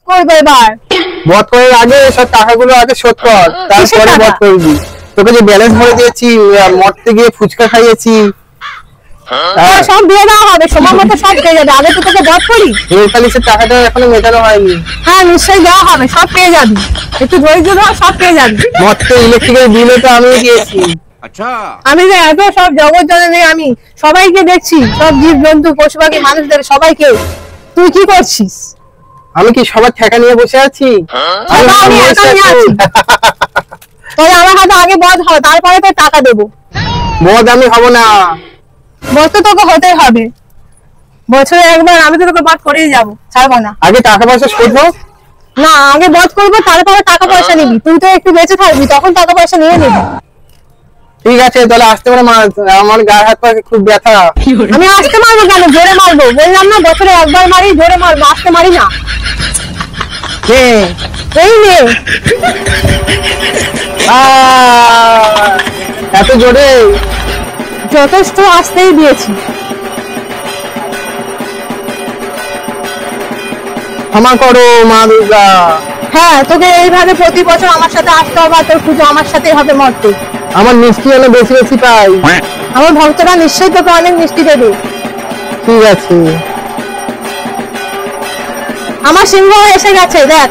করবো এবার। বধ করার আগে সব টাকাগুলো আগে শোধ কর, তারপরে বধ করবি। তোকে যে ব্যালেন্স ভরে দিয়েছি, মরতে গিয়ে ফুচকা খাইয়েছি, সব দিয়ে দেওয়া হবে, সময় মতো সব পেয়ে যাবে। আগে তো তোকে বধ করি। নেলপালিশের টাকাটা এখনো মেটানো হয়নি। হ্যাঁ নিশ্চয়ই দেওয়া হবে, সব পেয়ে যাবি, একটু ধৈর্য ধর, সব পেয়ে যাবি। মরতে ইলেকট্রিকের বিলও তো আমি দিয়েছি। আমি যে এত সব জগৎ জননী, আমি সবাইকে দেখছি, সব জীব জন্তু পশু পাখি মানুষদের সবাইকে। তুই কি করছিস? আমি কি সবার ঠেকা নিয়ে বসে আছি? আমি একা নিয়ে আছি। তবে আমার হাতে আগে বধ হয়, তারপরে তো টাকা দেবো। বধ আমি হব না। বধ তো তোকে হতেই হবে, বছরে একবার। আমি তো তোকে বধ করেই যাবো, ছাড়বো না। আগে টাকা পয়সা শোধ হোক। না, আগে বধ করবো, তারপরে টাকা পয়সা নিবি। তুই তো একটু বেঁচে থাকবি, তখন টাকা পয়সা নিয়ে নিবি। ঠিক আছে, তাহলে আসতে পারে। আমার গায়ে হাত পায়ে খুব ব্যথা। আমি আসতে মারবো কেন? জোরে মারবো, বললাম না বছরে একবার মারি, জোরে মারবো, আসতে মারি না। এই নে। এত জোরে? যথেষ্ট আসতেই দিয়েছি। ক্ষমা করো মা দুর্গা। হ্যাঁ, তোকে এইভাবে প্রতি বছর আমার সাথে আসতে হবে, আর তোর পুজো আমার সাথে হবে মর্তে। আমার মিষ্টি হলে বেশি বেশি পাই। আমার ভক্তরা নিশ্চয়ই তোকে অনেক মিষ্টি দেবে। ঠিক আছে। আমার সিংহ এসে গেছে, দেখ।